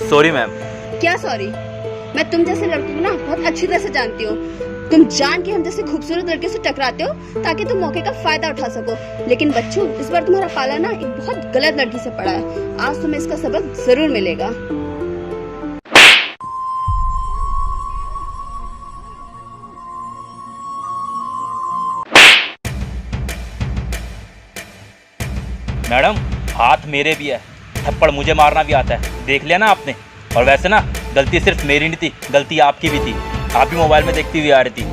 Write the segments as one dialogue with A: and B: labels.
A: Sorry ma'am.
B: क्या sorry? मैं तुम जैसे लड़कों को ना बहुत अच्छी तरह से जानती हूँ। तुम जान के हम जैसे खूबसूरत लड़के से टकराते हो ताकि तुम मौके का फायदा उठा सको। लेकिन बच्चों, इस बार तुम्हारा पाला ना एक बहुत गलत लड़की से पड़ा है। आज तुम्हें इसका सबक जरूर मिलेगा।
A: मैडम, हाथ मेरे भी है, थप्पड़ मुझे मारना भी आता है, देख लिया ना आपने। और वैसे ना, गलती सिर्फ मेरी नहीं थी, गलती आपकी भी थी। आप भी मोबाइल में देखती हुई आ रही थी।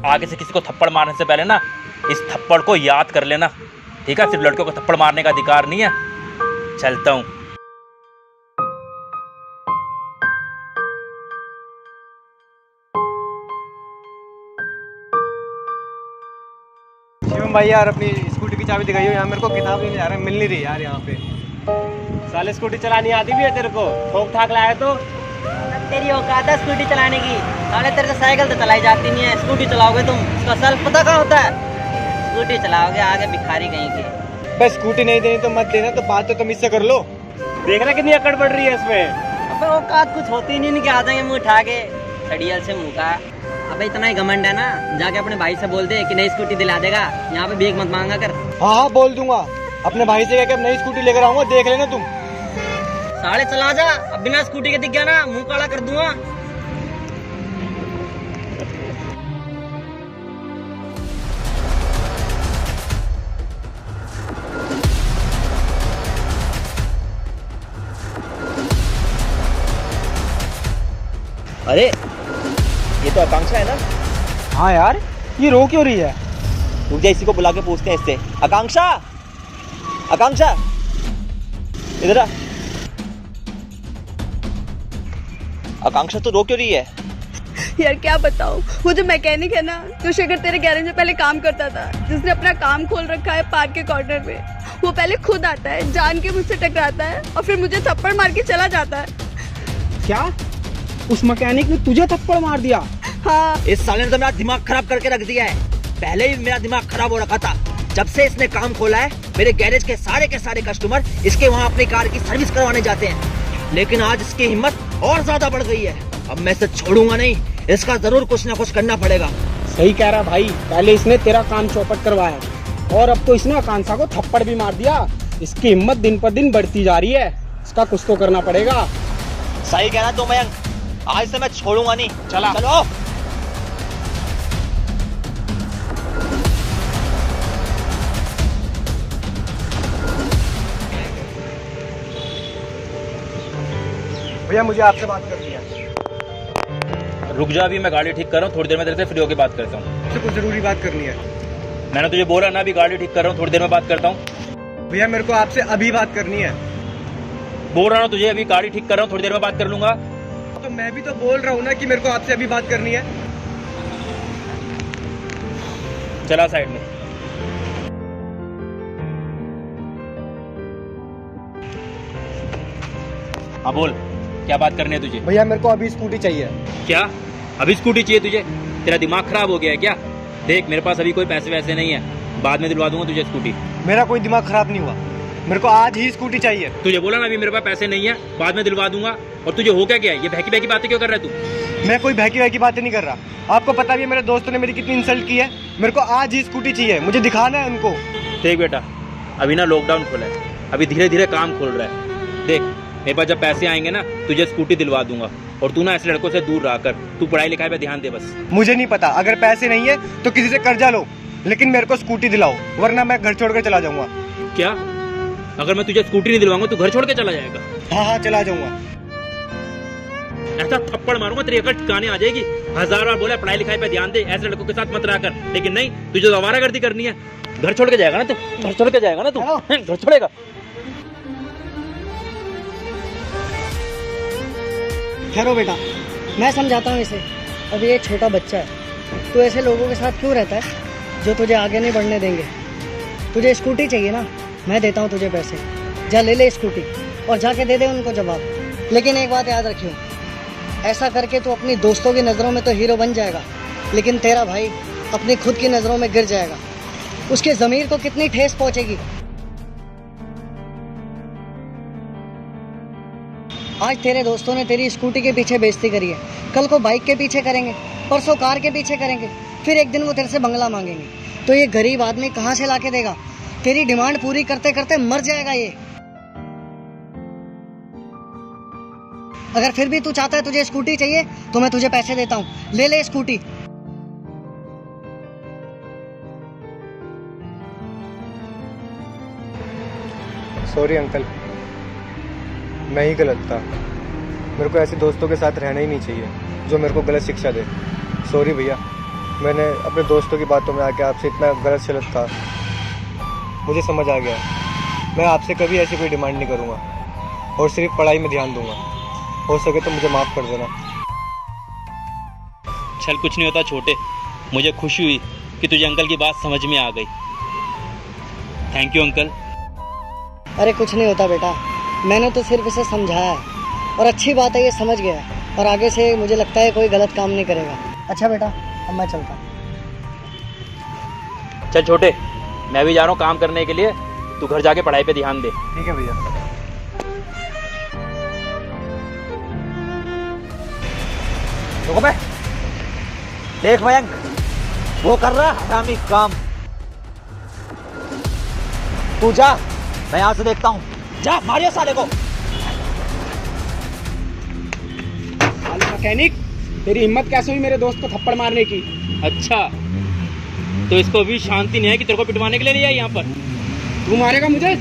A: आगे से किसी को थप्पड़ मारने से पहले ना इस थप्पड़ को याद कर लेना, ठीक है? सिर्फ लड़कियों को थप्पड़ मारने का अधिकार नहीं है। चलता हूँ।
C: शिवम भाई यार, अपनी स्कूटी की चाबी दिखाइयो। यहाँ मेरे को किताब नहीं आ रहा, मिल नहीं रही यार यहाँ पे।
D: साले स्कूटी चलानी आती भी है तेरे को? ठोक ठाक लाया तो
E: तेरी औकात है स्कूटी चलाने की? साले तेरे से साइकिल तो चलाई जाती नहीं है, स्कूटी चलाओगे तुम? इसका सेल्फ पता कहाँ होता है? स्कूटी चलाओगे आगे भिखारी कहीं के।
C: बस स्कूटी नहीं देनी तो मत देना, तो बात तो तुम इससे कर लो।
D: देख रहा कितनी अकड़ पड़ रही है इसमें।
E: अबे औकात कुछ होती नहीं, इनके आ जाएंगे मुँह उठा के सड़ियल से मुँह का। अबे इतना ही घमंड है ना, जाके अपने भाई से बोल दे कि नई स्कूटी दिला देगा। यहाँ पे भीख मत मांगा कर।
C: हाँ हाँ बोल दूंगा, अपने भाई से कहकर नई स्कूटी लेकर आऊंगा, देख लेना तुम।
E: साले चला जा, अब बिना स्कूटी के दिख गया ना मुँह काला कर दूंगा।
A: अरे, ये तो आकांक्षा है ना?
C: हाँ यार, ये रो क्यों रही है?
A: रुक जा, इसी को बुला के पूछते हैं इससे। आकांक्षा, आकांक्षा, इधर आ। आकांक्षा, तो रो क्यों रही है?
B: यार क्या बताओ, वो जो मैकेनिक है ना, जो शेखर तेरे गैरेज में पहले काम करता था, जिसने अपना काम खोल रखा है पार्क के कॉर्नर में, वो पहले खुद आता है, जान के मुझसे टकराता है और फिर मुझे थप्पड़ मार के चला जाता है।
C: क्या उस मैकेनिक ने तुझे थप्पड़ मार दिया?
B: हाँ।
E: इस साले ने तो मेरा दिमाग खराब करके रख दिया है। पहले ही मेरा दिमाग खराब हो रखा था। जब से इसने काम खोला है, मेरे गैरेज के सारे कस्टमर इसके वहाँ अपनी कार की सर्विस करवाने जाते हैं। लेकिन आज इसकी हिम्मत और ज्यादा बढ़ गई है। अब मैं इसे छोड़ूंगा नहीं, इसका जरूर कुछ ना कुछ करना पड़ेगा।
C: सही कह रहा भाई, पहले इसने तेरा काम चौपट करवाया और अब तो इसने आकांक्षा को थप्पड़ भी मार दिया। इसकी हिम्मत दिन पर दिन बढ़ती जा रही है, इसका कुछ तो करना पड़ेगा।
A: सही कह रहा तो मयंक, आज से मैं छोड़ूंगा नहीं।
C: चला
A: चलो।
C: भैया, मुझे आपसे बात करनी है।
A: रुक जा, अभी मैं गाड़ी ठीक कर रहा हूँ, थोड़ी देर में तेरे से फ्री होकर बात करता हूँ।
C: मुझसे कुछ जरूरी बात करनी है।
A: मैंने तुझे बोला ना, अभी गाड़ी ठीक कर रहा हूँ, थोड़ी देर में बात करता हूँ।
C: भैया, मेरे को आपसे अभी बात करनी है।
A: बोल रहा हूँ तुझे, अभी गाड़ी ठीक कर रहा हूँ, थोड़ी देर में बात कर लूंगा।
C: तो मैं भी तो बोल रहा हूँ ना कि मेरे को आपसे अभी बात करनी है।
A: चला साइड में। हाँ बोल, क्या बात करनी है तुझे?
C: भैया, मेरे को अभी स्कूटी चाहिए।
A: क्या अभी स्कूटी चाहिए तुझे? तेरा दिमाग खराब हो गया है क्या? देख, मेरे पास अभी कोई पैसे वैसे नहीं है, बाद में दिलवा दूंगा तुझे स्कूटी।
C: मेरा कोई दिमाग खराब नहीं हुआ, मेरे को आज ही स्कूटी चाहिए।
A: तुझे बोला ना, अभी मेरे पास पैसे नहीं है, बाद में दिलवा दूंगा। और तुझे हो क्या गया? ये बहकी बहकी बातें क्यों कर रहा है तू?
C: मैं कोई बहकी बहकी बातें नहीं कर रहा। आपको पता भी है मेरे दोस्तों ने मेरी कितनी इंसल्ट की है। मेरे को आज ही स्कूटी चाहिए, मुझे दिखाना है उनको।
A: देख बेटा, अभी ना लॉकडाउन खुला है, अभी धीरे धीरे काम खुल रहा है। देख, मेरे पास जब पैसे आएंगे ना, तुझे स्कूटी दिलवा दूंगा। और तू ना ऐसे लड़कों से दूर रह कर, तू पढ़ाई लिखाई पे ध्यान दे बस।
C: मुझे नहीं पता, अगर पैसे नहीं है तो किसी से कर्जा लो, लेकिन मेरे को स्कूटी दिलाओ, वरना मैं घर छोड़कर चला जाऊंगा।
A: क्या? अगर मैं तुझे स्कूटी नहीं दिलवाऊंगा तो घर छोड़ के चला जाएगा?
C: हाँ हाँ, चला जाऊंगा।
A: ऐसा थप्पड़ मारूंगा तेरी अकड़ ठिकाने आ जाएगी। 1000 बार बोला पढ़ाई लिखाई पे ध्यान दे, ऐसे लड़कों के साथ मत रहा कर, लेकिन नहीं, तुझे तो आवारागर्दी करनी है। घर छोड़ के जाएगा ना तू? घर छोड़ के जाएगा ना तू? घर छोड़ेगा?
F: ठहरो बेटा, मैं समझाता हूँ इसे। अब ये छोटा बच्चा है, तू ऐसे लोगों के साथ क्यों रहता है जो तुझे आगे नहीं बढ़ने देंगे। तुझे स्कूटी चाहिए ना, मैं देता हूँ तुझे पैसे, जा ले ले स्कूटी और जाके दे दे उनको जवाब। लेकिन एक बात याद रखियो, ऐसा करके तू अपनी दोस्तों की नज़रों में तो हीरो बन जाएगा, लेकिन तेरा भाई अपनी खुद की नज़रों में गिर जाएगा। उसके ज़मीर को कितनी ठेस पहुंचेगी। आज तेरे दोस्तों ने तेरी स्कूटी के पीछे बेइज्जती करी है, कल को बाइक के पीछे करेंगे, परसों कार के पीछे करेंगे, फिर एक दिन वो तेरे से बंगला मांगेंगे। तो ये गरीब आदमी कहाँ से लाके देगा? तेरी डिमांड पूरी करते करते मर जाएगा ये। अगर फिर भी तू चाहता है, तुझे स्कूटी चाहिए, तो मैं तुझे पैसे देता हूँ, ले ले स्कूटी।
G: सॉरी अंकल, मैं ही गलत था। मेरे को ऐसे दोस्तों के साथ रहना ही नहीं चाहिए जो मेरे को गलत शिक्षा दे। सॉरी भैया, मैंने अपने दोस्तों की बातों में आके आपसे इतना गलत सलत था। मुझे समझ आ गया, मैं आपसे कभी ऐसी कोई डिमांड नहीं करूँगा और सिर्फ पढ़ाई में ध्यान दूंगा। हो सके तो मुझे माफ़ कर देना।
A: चल कुछ नहीं होता छोटे, मुझे खुशी हुई कि तुझे अंकल की बात समझ में आ गई। Thank you uncle.
F: अरे कुछ नहीं होता बेटा, मैंने तो सिर्फ इसे समझाया है और अच्छी बात है ये समझ गया है, और आगे से मुझे लगता है कोई गलत काम नहीं करेगा। अच्छा बेटा, अब मैं चलता हूँ।
A: चल छोटे, मैं भी जा रहा हूँ काम करने के लिए, तू घर जाके पढ़ाई पे ध्यान दे।
G: ठीक है भैया।
E: रुको बे, देख मयंक, वो कर रहा है हरामी काम। तू जा, मैं यहाँ से देखता हूँ। जा मारियो साले को।
C: साले मैकेनिक, तेरी हिम्मत कैसे हुई मेरे दोस्त को थप्पड़ मारने की?
A: अच्छा, तो इसको अभी शांति नहीं है कि तेरे को पिटवाने के लिए नहीं आई यहाँ पर?
C: तू मारेगा मुझे?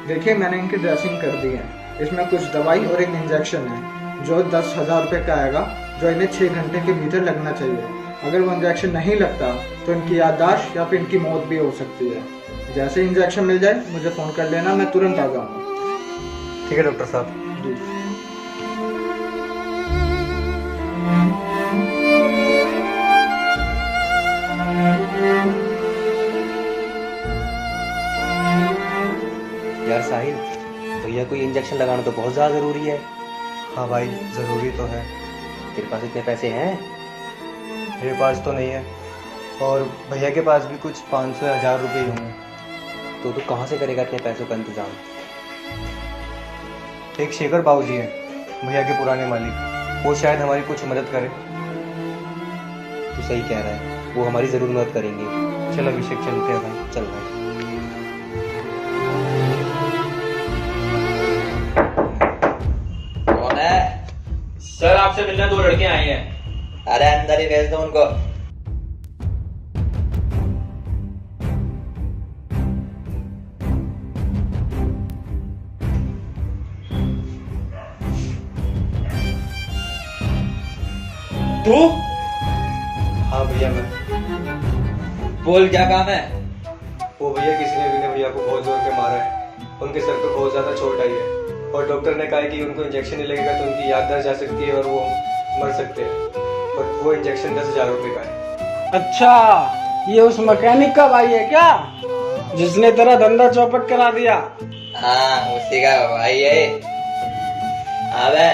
H: देखिए, मैंने इनकी ड्रेसिंग कर दी है। इसमें कुछ दवाई और एक इंजेक्शन है जो 10,000 रुपये का आएगा, जो इन्हें 6 घंटे के भीतर लगना चाहिए। अगर वो इंजेक्शन नहीं लगता तो इनकी याददाश्त या फिर इनकी मौत भी हो सकती है। जैसे इंजेक्शन मिल जाए मुझे फ़ोन कर लेना, मैं तुरंत आ जाऊँगा।
G: ठीक है डॉक्टर साहब।
H: जी।
I: यार साहिल, भैया को इंजेक्शन लगाना तो बहुत ज़्यादा ज़रूरी है।
G: हाँ भाई, ज़रूरी तो है।
I: तेरे पास इतने पैसे हैं?
G: मेरे पास तो नहीं है, और भैया के पास भी कुछ 500 या 1000 रुपये ही होंगे।
I: तो तू कहाँ से करेगा इतने पैसों का इंतजाम?
G: एक शेखर बाबूजी है, भैया के पुराने मालिक, वो शायद हमारी कुछ मदद करे।
I: तू सही कह रहा है, वो हमारी ज़रूर मदद करेंगे।
G: चल अभिषेक, चलते हैं भाई।
I: चल भाई।
E: कौन है?
A: सर आपसे मिलने 2 लड़के आए हैं।
E: अरे अंदर ही भेज दो उनको।
A: तू?
G: हाँ भैया, मैं।
E: बोल, क्या काम है?
G: वो भैया किसी ने विनय भैया को बहुत जोर के मारा है। उनके सर पे बहुत ज्यादा चोट आई है, और डॉक्टर ने कहा है कि उनको इंजेक्शन नहीं लगेगा तो उनकी याददाश्त जा सकती है और वो मर सकते हैं। और वो इंजेक्शन 10,000 रुपये का है।
C: अच्छा, ये उस मैकेनिक का भाई है क्या, जिसने तेरा धंधा चौपट करा दिया?
E: हाँ, उसी का भाई है। अबे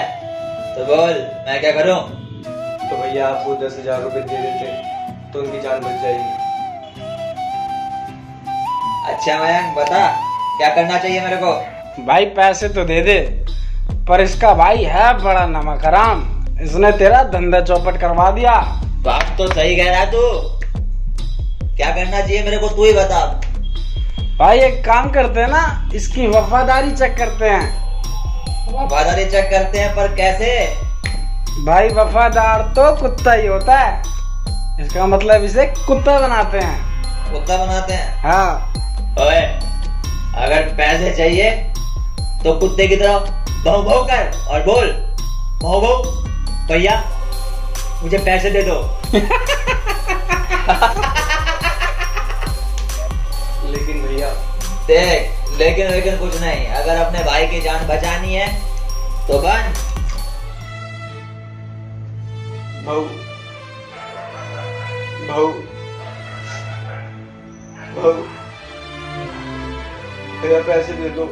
E: तो बोल, मैं क्या करूं?
G: तो भैया आप वो 10,000 रुपये दे देते तो उनकी जान बच जाएगी।
E: अच्छा मयंक बता क्या करना चाहिए मेरे को।
C: भाई पैसे तो दे दे, पर इसका भाई है बड़ा नमक हराम, इसने तेरा धंधा चौपट करवा दिया।
E: बात तो सही कह रहा है तू। क्या करना चाहिए मेरे को तू ही बता।
C: भाई एक काम करते हैं ना, इसकी वफादारी चेक करते हैं।
E: वफादारी चेक करते हैं पर कैसे?
C: भाई वफादार तो कुत्ता ही होता है, इसका मतलब इसे कुत्ता बनाते हैं।
E: कुत्ता बनाते हैं?
C: हाँ।
E: ओए अगर पैसे चाहिए तो कुत्ते की तरह भौ भौ कर और बोल, भौ भौ भैया मुझे पैसे दे दो।
I: लेकिन भैया
E: देख लेकिन कुछ नहीं, अगर अपने भाई की जान बचानी है तो बन।
I: भाऊ भाऊ भाऊ भैया पैसे दे दो।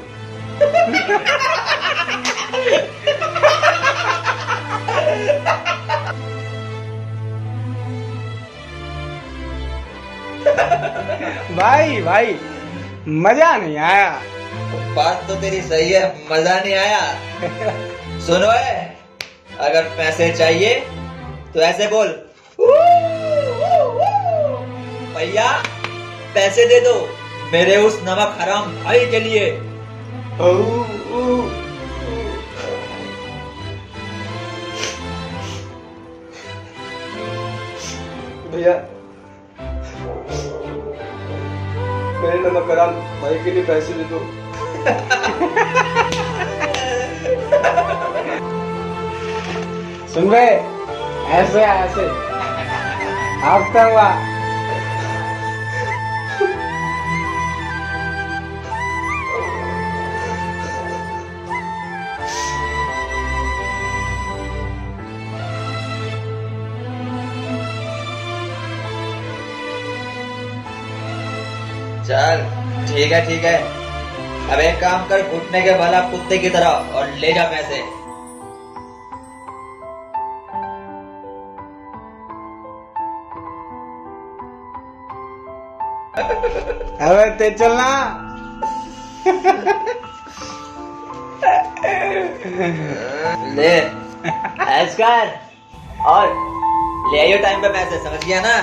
C: भाई भाई मजा नहीं आया।
E: बात तो तेरी सही है, मजा नहीं आया। सुनो है, अगर पैसे चाहिए तो ऐसे बोल, भैया पैसे दे दो मेरे उस नमक हराम भाई के लिए।
I: भैया मेरे नमक हराम भाई के लिए पैसे दे दो।
C: सुन रहे, ऐसे ऐसे आपका हुआ।
E: चल ठीक है, अब एक काम कर, घुटने के बल आप कुत्ते की तरह और ले जा पैसे।
C: अबे ते चलना।
E: ले ऐश कर और ले आइयो टाइम पे पैसे, समझ गया ना?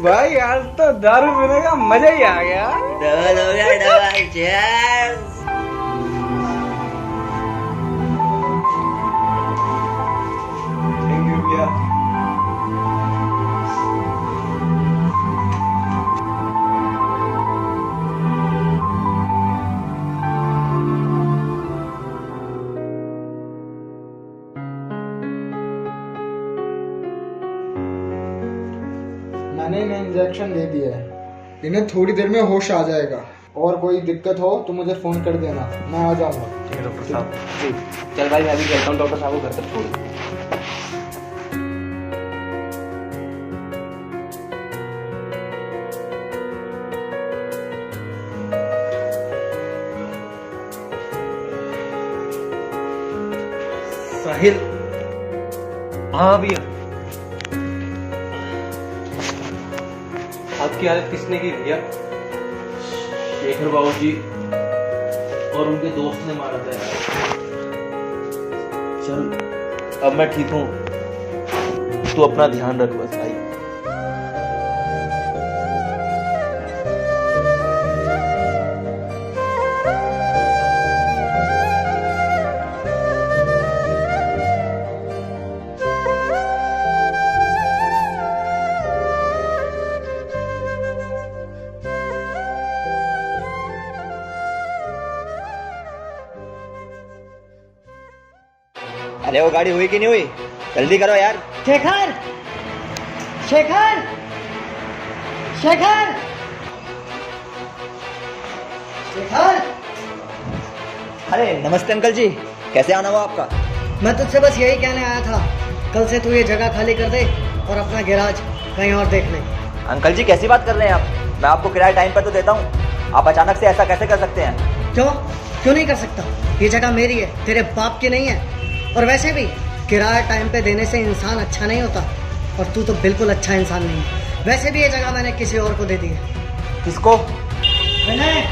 C: भाई आज तो दारू पीने का मजा ही आ गया।
E: डबल हो गया, डबल। चीयर्स।
I: थैंक यू भैया।
H: मैंने इन्हें इंजेक्शन दे दिया है, इन्हें थोड़ी देर में होश आ जाएगा। और कोई दिक्कत हो तो मुझे फोन कर देना, मैं आ जाऊंगा।
I: ठीक है डॉक्टर साहब। जी चल भाई मैं भी चलता हूँ, डॉक्टर साहब को घर तक छोड़।
E: साहिल। हाँ भैया।
I: आपकी हालत किसने की भैया?
A: शेखर बाबू जी और उनके दोस्त ने मारा था यार। चल अब मैं ठीक हूँ, तू अपना ध्यान रख बस भाई।
E: अरे वो गाड़ी हुई कि नहीं हुई? जल्दी करो यार।
F: शेखर, शेखर, शेखर, शेखर।
E: अरे नमस्ते अंकल जी, कैसे आना हुआ आपका?
F: मैं तुझसे बस यही कहने आया था, कल से तू ये जगह खाली कर दे और अपना गैराज कहीं और देख ले।
E: अंकल जी कैसी बात कर रहे हैं आप? मैं आपको किराया टाइम पर तो देता हूँ, आप अचानक से ऐसा कैसे कर सकते हैं?
F: क्यों नहीं कर सकता? ये जगह मेरी है, तेरे बाप की नहीं है। और वैसे भी किराया टाइम पे देने से इंसान अच्छा नहीं होता, और तू तो बिल्कुल अच्छा इंसान नहीं है। वैसे भी ये जगह मैंने किसी और को दे दी है।
E: किसको?
F: विनय,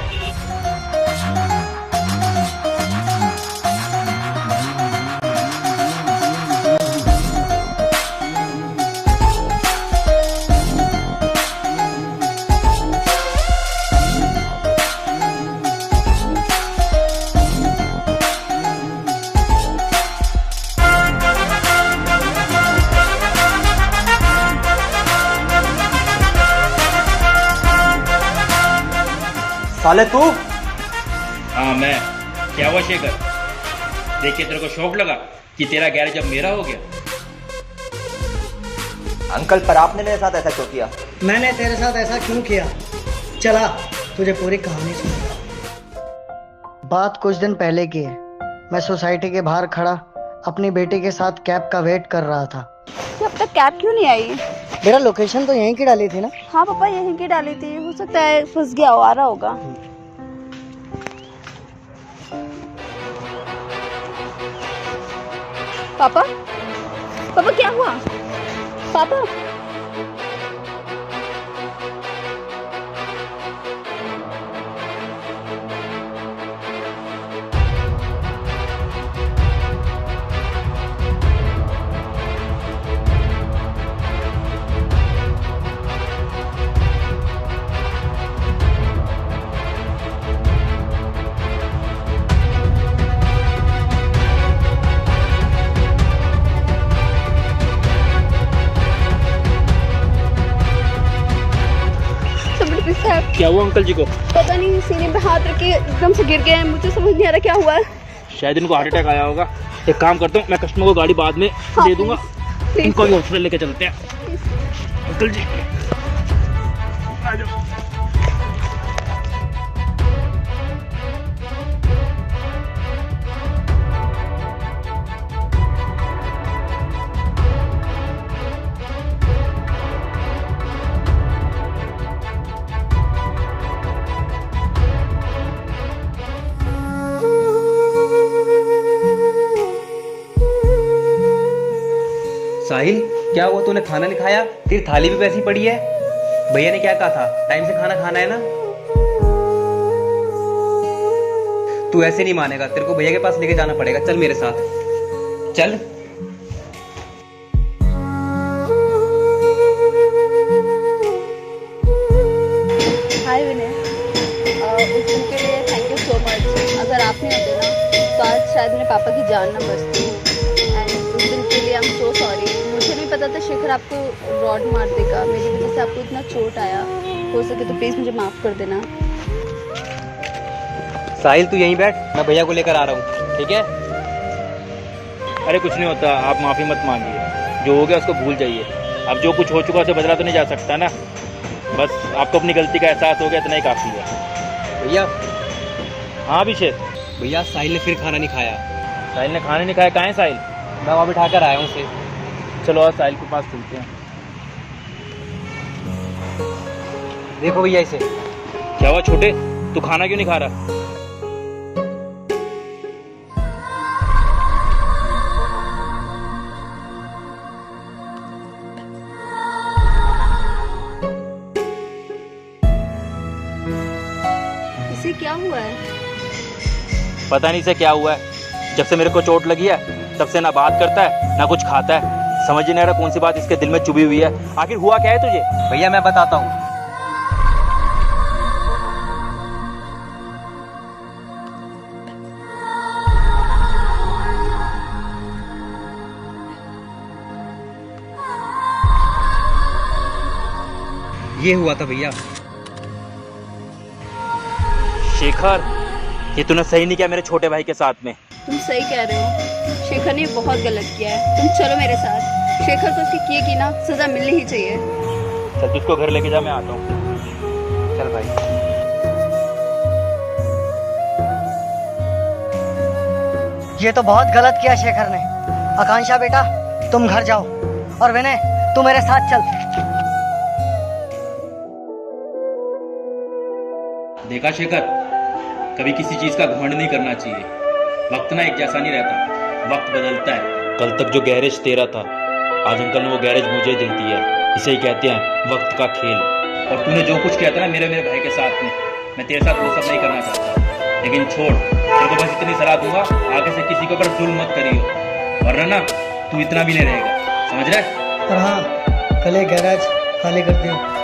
E: साले तू?
A: हाँ मैं। क्या हुआ शेखर? देखिए तेरे को शौक लगा कि तेरा गैरेज अब मेरा हो गया।
E: अंकल पर आपने मेरे साथ ऐसा क्यों किया?
F: मैंने तेरे साथ ऐसा क्यों किया? चला तुझे पूरी कहानी सुनाता। बात कुछ दिन पहले की है। मैं सोसाइटी के बाहर खड़ा अपनी बेटी के साथ कैब का वेट कर रहा था।
B: तो अब तक कैब क्यों नहीं आई?
F: मेरा लोकेशन तो यहीं की डाली थी ना।
B: हाँ पापा यहीं की डाली थी, हो सकता है फंस गया हो, आ रहा होगा। पापा पापा क्या हुआ? पापा
A: क्या हुआ अंकल जी को?
B: पता नहीं, सीने पे हाथ रख के एकदम से गिर गए हैं। मुझे समझ नहीं आ रहा क्या हुआ है।
A: शायद इनको हार्ट अटैक आया होगा। एक काम करता हूँ, मैं कस्टमर को गाड़ी बाद में दे दूंगा।
B: प्लीज।
A: इनको भी हॉस्पिटल लेके चलते हैं। अंकल जी आ जाओ।
I: साहिल, क्या हुआ? तूने खाना नहीं खाया? तेरी थाली भी वैसी पड़ी है। भैया ने क्या कहा था? टाइम से खाना खाना है ना। तू ऐसे नहीं मानेगा, तेरे को भैया के पास लेके जाना पड़ेगा। चल मेरे साथ चल।
B: हाय विनय, उस दिन के लिए थैंक यू सो मच। अगर आप नहीं होते ना तो आज शायद मेरे पापा की जान ना बचती। एंड उस दिन के लिए आई एम सो सॉरी। मुझे नहीं पता था शेखर आपको रॉड मार देगा। मेरी वजह से आपको इतना चोट आया। हो सके तो प्लीज़ मुझे माफ़ कर देना।
I: साहिल तू यहीं बैठ, मैं भैया को लेकर आ रहा हूँ, ठीक है?
A: अरे कुछ नहीं होता, आप माफ़ी मत मांगिए। जो हो गया उसको भूल जाइए। अब जो कुछ हो चुका उसे बदला तो नहीं जा सकता ना। बस आपको अपनी गलती का एहसास हो गया, इतना ही काफ़ी है।
I: भैया।
A: हाँ अभिषेक।
I: भैया साहिल ने फिर खाना नहीं खाया।
A: साहिल ने खाना नहीं खाया? कहाँ है साहिल?
I: मैं वहाँ बिठा कर आया हूँ उसे।
A: चलो आज साहिल के पास चलते हैं।
I: देखो भैया इसे।
A: क्या हुआ छोटे, तू खाना क्यों नहीं खा रहा?
B: इसे क्या हुआ है?
A: पता नहीं इसे क्या हुआ है। जब से मेरे को चोट लगी है तब से ना बात करता है ना कुछ खाता है। समझ ही नहीं आ रहा कौन सी बात इसके दिल में चुभी हुई है। आखिर हुआ क्या है तुझे?
I: भैया मैं बताता हूँ। ये हुआ था भैया।
A: शेखर, ये तूने सही नहीं किया मेरे छोटे भाई के साथ में।
B: तुम सही कह रहे हो, शेखर ने बहुत गलत किया है। तुम चलो मेरे साथ। शेखर को उसके किए की ना सजा मिलनी ही चाहिए।
A: चल तुझको घर लेके जा, मैं आता हूँ।
I: चल भाई।
F: ये तो बहुत गलत किया शेखर ने। आकांक्षा बेटा तुम घर जाओ और विनय तू मेरे साथ चल।
A: देखा शेखर, कभी किसी चीज का घमंड नहीं करना चाहिए। वक्त ना एक जैसा नहीं रहता, वक्त बदलता है। कल तक जो गैरेज तेरा था, आज अंकल ने वो गैरेज मुझे दे दिया है। इसे ही कहते हैं वक्त का खेल। और तूने जो कुछ किया था ना मेरे भाई के साथ में, मैं तेरे साथ वो सब नहीं करना चाहता। लेकिन छोड़, तेरे को बस इतनी सलाह दूंगा, आगे से किसी के ऊपर जुल्म मत करियो, वरना ना तू इतना भी नहीं रहेगा, समझ रहा है?
F: और हाँ, कल ये गैराज खाली कर दियो।